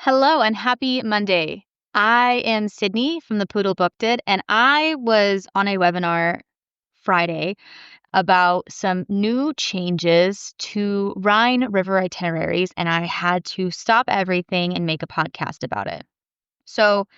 Hello and happy Monday. I am Sydney from the Poodle Booked It, and I was on a webinar Friday about some new changes to Rhine River itineraries, and I had to stop everything and make a podcast about it. So,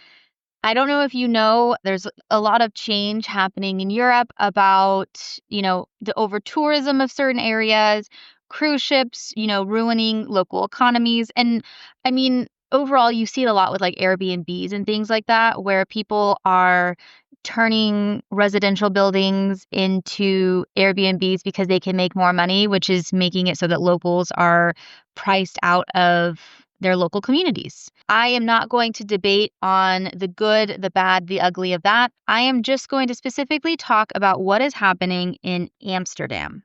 I don't know if you know, there's a lot of change happening in Europe about, the over tourism of certain areas, cruise ships, ruining local economies. And I mean, overall, you see it a lot with like Airbnbs and things like that, where people are turning residential buildings into Airbnbs because they can make more money, which is making it so that locals are priced out of their local communities. I am not going to debate on the good, the bad, the ugly of that. I am just going to specifically talk about what is happening in Amsterdam.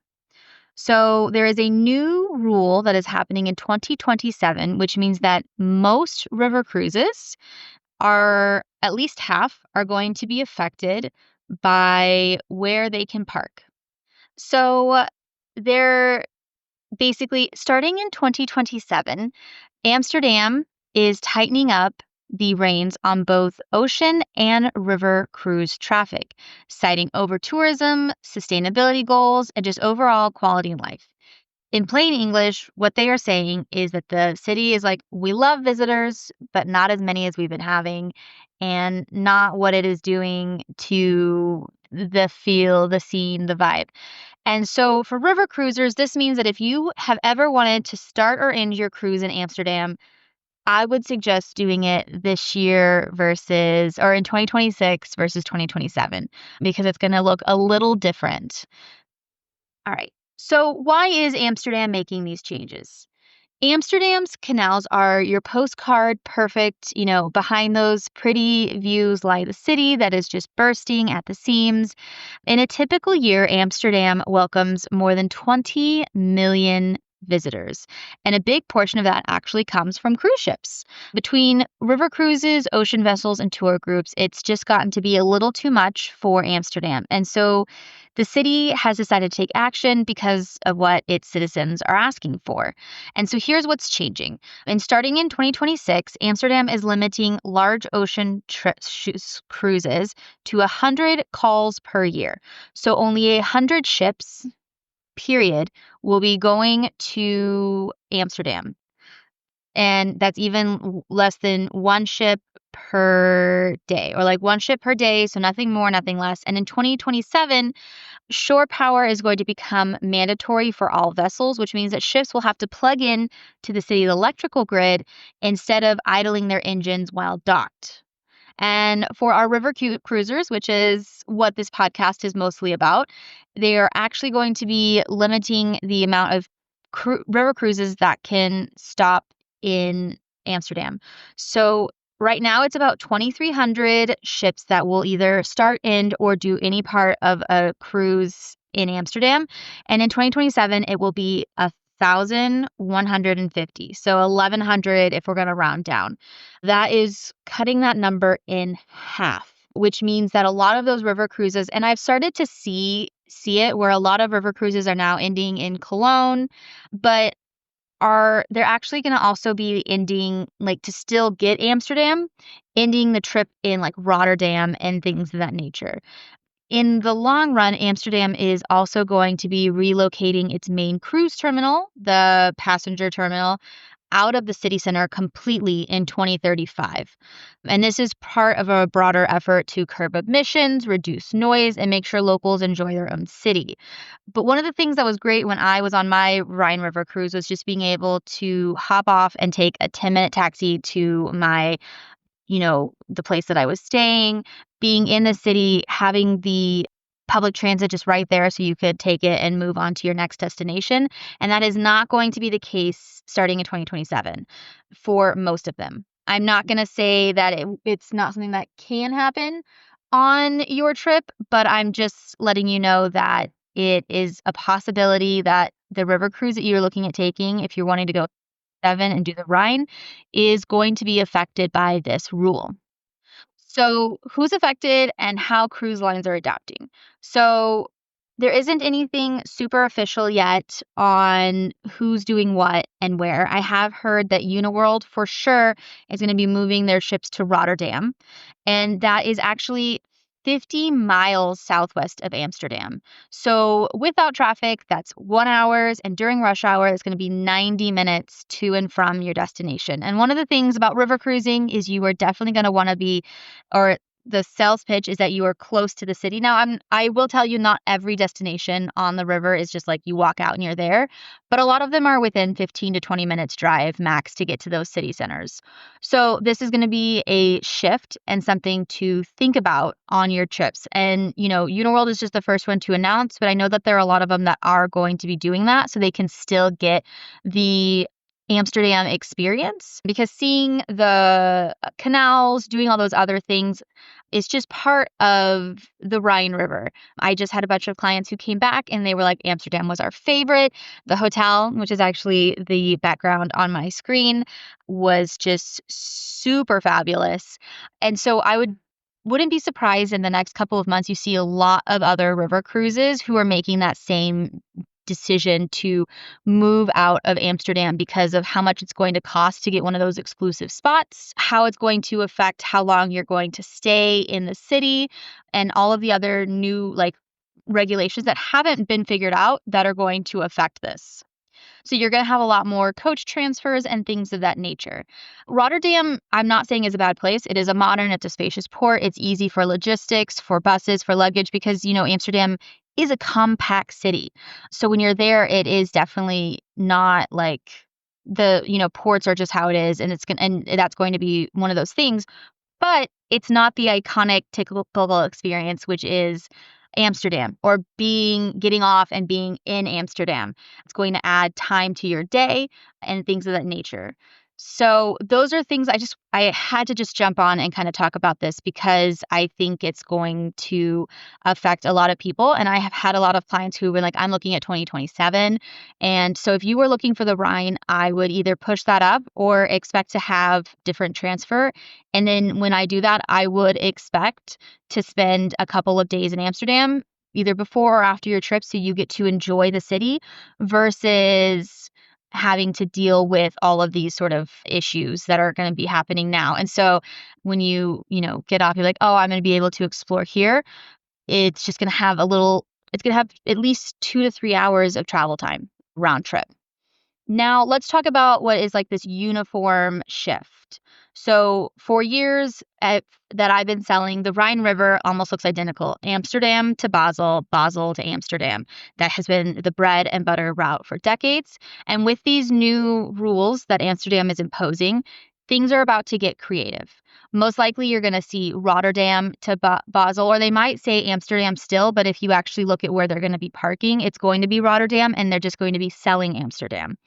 So, there is a new rule that is happening in 2027, which means that most river cruises are at least half are going to be affected by where they can park. So, they're basically starting in 2027. Amsterdam is tightening up the reins on both ocean and river cruise traffic, citing over tourism, sustainability goals, and just overall quality of life. In plain English, what they are saying is that the city is like, we love visitors, but not as many as we've been having, and not what it is doing to the feel, the scene, the vibe. And so for river cruisers, this means that if you have ever wanted to start or end your cruise in Amsterdam, I would suggest doing it this year or in 2026 versus 2027, because it's going to look a little different. All right. So why is Amsterdam making these changes? Amsterdam's canals are your postcard perfect, behind those pretty views lie the city that is just bursting at the seams. In a typical year, Amsterdam welcomes more than 20 million visitors, and a big portion of that actually comes from cruise ships. Between river cruises, ocean vessels, and tour groups, it's just gotten to be a little too much for Amsterdam. And so the city has decided to take action because of what its citizens are asking for. And so here's what's changing. And starting in 2026, Amsterdam is limiting large ocean cruises to 100 calls per year. So only 100 ships, period, will be going to Amsterdam. And that's even less than one ship per day, or like one ship per day. So nothing more, nothing less. And in 2027, shore power is going to become mandatory for all vessels, which means that ships will have to plug in to the city's electrical grid instead of idling their engines while docked. And for our river cruisers, which is what this podcast is mostly about, they are actually going to be limiting the amount of river cruises that can stop in Amsterdam. So right now it's about 2,300 ships that will either start, end, or do any part of a cruise in Amsterdam. And in 2027, it will be 1,150. So 1,100 if we're going to round down. That is cutting that number in half, which means that a lot of those river cruises, and I've started to see it where a lot of river cruises are now ending in Cologne, but they're actually going to also be ending, like, to still get Amsterdam, ending the trip in like Rotterdam and things of that nature. In the long run, Amsterdam is also going to be relocating its main cruise terminal, the passenger terminal, out of the city center completely in 2035. And this is part of a broader effort to curb emissions, reduce noise, and make sure locals enjoy their own city. But one of the things that was great when I was on my Rhine River cruise was just being able to hop off and take a 10-minute taxi to the place that I was staying, being in the city, having the public transit just right there so you could take it and move on to your next destination. And that is not going to be the case starting in 2027 for most of them. I'm not going to say that it's not something that can happen on your trip, but I'm just letting you know that it is a possibility that the river cruise that you're looking at taking, if you're wanting to go 7 and do the Rhine, is going to be affected by this rule. So, who's affected and how cruise lines are adapting? So, There isn't anything super official yet on who's doing what and where. I have heard that Uniworld for sure is going to be moving their ships to Rotterdam, and that is actually 50 miles southwest of Amsterdam. So without traffic, that's 1 hour, and during rush hour, it's going to be 90 minutes to and from your destination. And one of the things about river cruising is you are definitely going to want to be, or the sales pitch is that you are close to the city. Now, I will tell you, not every destination on the river is just like you walk out and you're there, but a lot of them are within 15 to 20 minutes drive max to get to those city centers. So this is going to be a shift and something to think about on your trips. And, Uniworld is just the first one to announce, but I know that there are a lot of them that are going to be doing that so they can still get the Amsterdam experience, because seeing the canals, doing all those other things is just part of the Rhine River. I just had a bunch of clients who came back and they were like, Amsterdam was our favorite. The hotel, which is actually the background on my screen, was just super fabulous. And so wouldn't be surprised in the next couple of months you see a lot of other river cruises who are making that same decision to move out of Amsterdam because of how much it's going to cost to get one of those exclusive spots, how it's going to affect how long you're going to stay in the city, and all of the other new regulations that haven't been figured out that are going to affect this. So you're going to have a lot more coach transfers and things of that nature. Rotterdam, I'm not saying is a bad place. It is a modern, it's a spacious port. It's easy for logistics, for buses, for luggage, because, Amsterdam is a compact city. So when you're there, it is definitely not like the ports are just how it is. And that's going to be one of those things. But it's not the iconic typical experience, which is Amsterdam or getting off and being in Amsterdam. It's going to add time to your day and things of that nature. So those are things I had to just jump on and kind of talk about this because I think it's going to affect a lot of people. And I have had a lot of clients who were like, I'm looking at 2027. And so if you were looking for the Rhine, I would either push that up or expect to have different transfer. And then when I do that, I would expect to spend a couple of days in Amsterdam, either before or after your trip, so you get to enjoy the city versus having to deal with all of these sort of issues that are going to be happening now. And so when get off, you're like, oh, I'm going to be able to explore here. It's just going to have it's going to have at least 2 to 3 hours of travel time round trip. Now, let's talk about what is like this uniform shift. So, for years that I've been selling, the Rhine River almost looks identical. Amsterdam to Basel, Basel to Amsterdam. That has been the bread and butter route for decades. And with these new rules that Amsterdam is imposing, things are about to get creative. Most likely, you're going to see Rotterdam to Basel, or they might say Amsterdam still, but if you actually look at where they're going to be parking, it's going to be Rotterdam, and they're just going to be selling Amsterdam.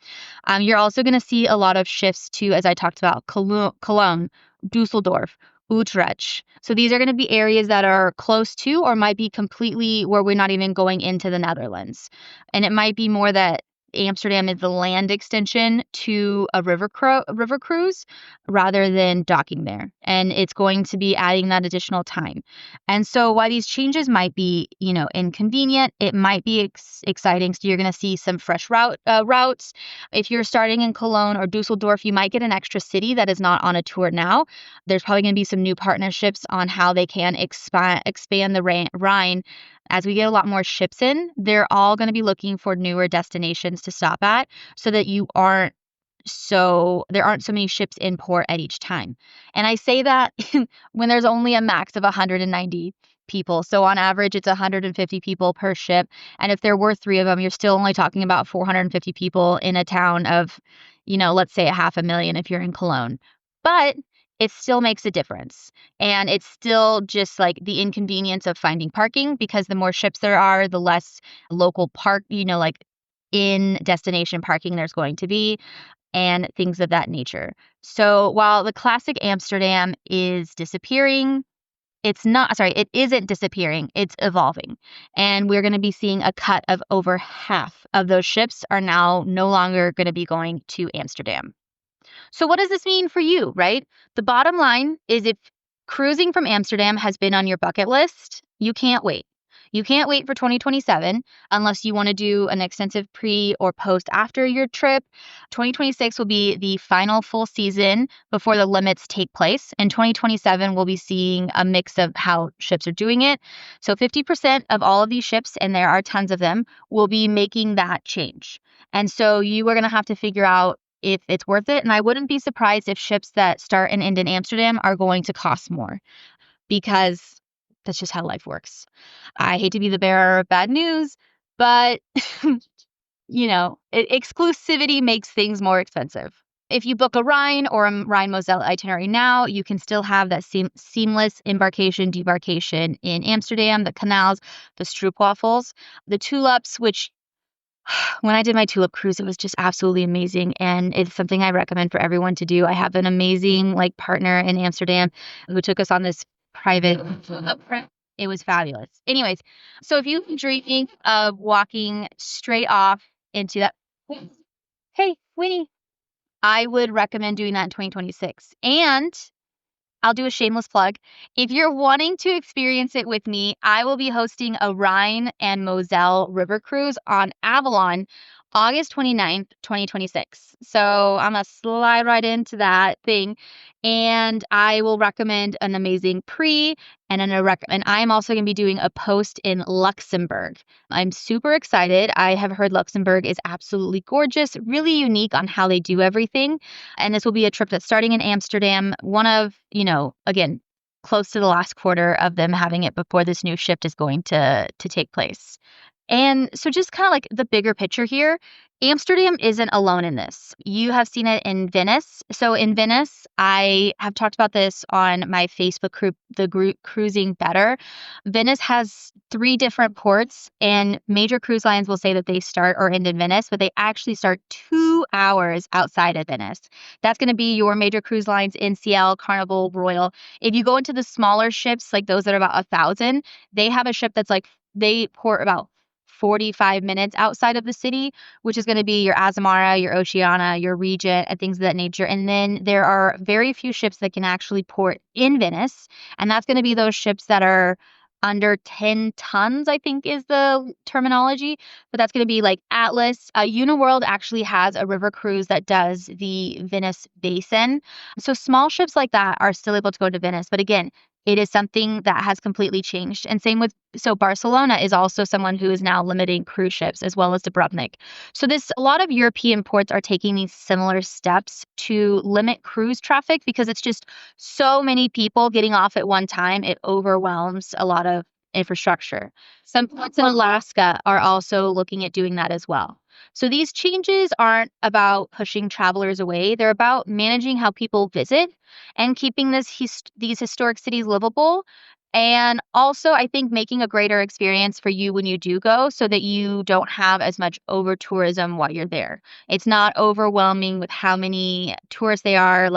You're also going to see a lot of shifts to, as I talked about, Cologne, Dusseldorf, Utrecht. So these are going to be areas that are close to or might be completely where we're not even going into the Netherlands. And it might be more that Amsterdam is the land extension to a river cruise rather than docking there. And it's going to be adding that additional time. And so while these changes might be, inconvenient, it might be exciting. So you're going to see some fresh routes. If you're starting in Cologne or Dusseldorf, you might get an extra city that is not on a tour now. There's probably going to be some new partnerships on how they can expand the Rhine. As we get a lot more ships in, they're all going to be looking for newer destinations to stop at so that there aren't so many ships in port at each time. And I say that when there's only a max of 190 people. So on average, it's 150 people per ship. And if there were 3 of them, you're still only talking about 450 people in a town of, let's say 500,000 if you're in Cologne. But it still makes a difference. And it's still just like the inconvenience of finding parking, because the more ships there are, the less local park, like in destination parking there's going to be, and things of that nature. So while the classic Amsterdam is disappearing, it isn't disappearing, it's evolving. And we're going to be seeing a cut of over half of those ships are now no longer going to be going to Amsterdam. So what does this mean for you, right? The bottom line is, if cruising from Amsterdam has been on your bucket list, you can't wait. You can't wait for 2027 unless you want to do an extensive pre or post after your trip. 2026 will be the final full season before the limits take place. And 2027 we'll be seeing a mix of how ships are doing it. So 50% of all of these ships, and there are tons of them, will be making that change. And so you are going to have to figure out if it's worth it. And I wouldn't be surprised if ships that start and end in Amsterdam are going to cost more because that's just how life works. I hate to be the bearer of bad news, but exclusivity makes things more expensive. If you book a Rhine or a Rhine-Moselle itinerary now, you can still have that seamless embarkation, debarkation in Amsterdam, the canals, the stroopwafels, the tulips, which when I did my tulip cruise, it was just absolutely amazing. And it's something I recommend for everyone to do. I have an amazing partner in Amsterdam who took us on this private trip. It was fabulous. Anyways, so if you're dreaming of walking straight off into that, hey, Winnie, I would recommend doing that in 2026. And I'll do a shameless plug. If you're wanting to experience it with me, I will be hosting a Rhine and Moselle river cruise on Avalon August 29th, 2026. So I'm going to slide right into that thing. And I will recommend an amazing pre and and I'm also going to be doing a post in Luxembourg. I'm super excited. I have heard Luxembourg is absolutely gorgeous, really unique on how they do everything. And this will be a trip that's starting in Amsterdam, one of, again, close to the last quarter of them having it before this new shift is going to take place. And so just kind of the bigger picture here, Amsterdam isn't alone in this. You have seen it in Venice. So in Venice, I have talked about this on my Facebook group, the group Cruising Better. Venice has 3 different ports, and major cruise lines will say that they start or end in Venice, but they actually start 2 hours outside of Venice. That's going to be your major cruise lines, NCL, Carnival, Royal. If you go into the smaller ships, like those that are about 1,000, they have a ship that's they port about 45 minutes outside of the city, which is going to be your Azamara, your Oceana, your Regent, and things of that nature. And then there are very few ships that can actually port in Venice, and that's going to be those ships that are under 10 tons, I think is the terminology. But that's going to be like Atlas. Uniworld actually has a river cruise that does the Venice Basin. So small ships like that are still able to go to Venice. But again, it is something that has completely changed. And same with, so Barcelona is also someone who is now limiting cruise ships as well as Dubrovnik. So a lot of European ports are taking these similar steps to limit cruise traffic because it's just so many people getting off at one time. It overwhelms a lot of infrastructure. Some ports in Alaska are also looking at doing that as well. So these changes aren't about pushing travelers away. They're about managing how people visit and keeping these historic cities livable. And also, I think making a greater experience for you when you do go so that you don't have as much over tourism while you're there. It's not overwhelming with how many tourists they are.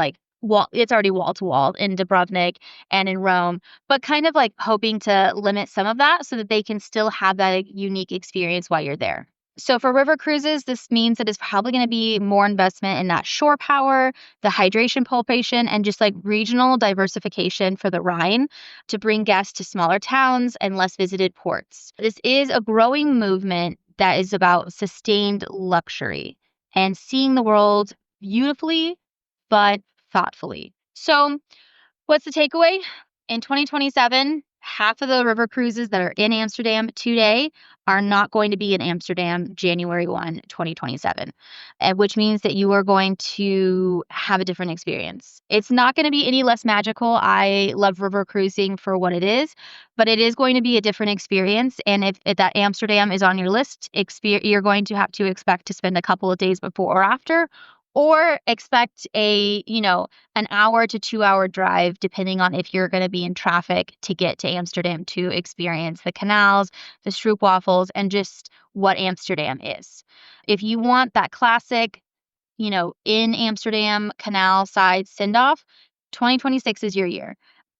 It's already wall to wall in Dubrovnik and in Rome, but kind of hoping to limit some of that so that they can still have that unique experience while you're there. So for river cruises, this means that it's probably going to be more investment in that shore power, the hydration propulsion, and just regional diversification for the Rhine to bring guests to smaller towns and less visited ports. This is a growing movement that is about sustained luxury and seeing the world beautifully, but thoughtfully. So what's the takeaway? In 2027, half of the river cruises that are in Amsterdam today are not going to be in Amsterdam January 1, 2027, which means that you are going to have a different experience. It's not going to be any less magical. I love river cruising for what it is, but it is going to be a different experience. And if that Amsterdam is on your list, you're going to have to expect to spend a couple of days before or after, or expect an hour to 2 hour drive, depending on if you're going to be in traffic to get to Amsterdam to experience the canals, the stroopwafels, and just what Amsterdam is. If you want that classic, in Amsterdam canal side send-off, 2026 is your year.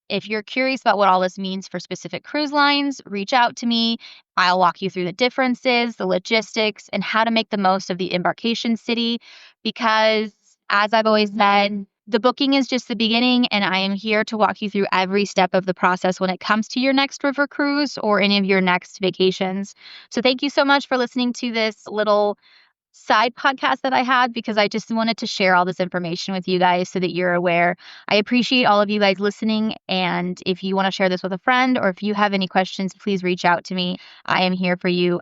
If you're curious about what all this means for specific cruise lines, reach out to me. I'll walk you through the differences, the logistics, and how to make the most of the embarkation city. Because as I've always said, the booking is just the beginning, and I am here to walk you through every step of the process when it comes to your next river cruise or any of your next vacations. So thank you so much for listening to this little side podcast that I had, because I just wanted to share all this information with you guys so that you're aware. I appreciate all of you guys listening. And if you want to share this with a friend, or if you have any questions, please reach out to me. I am here for you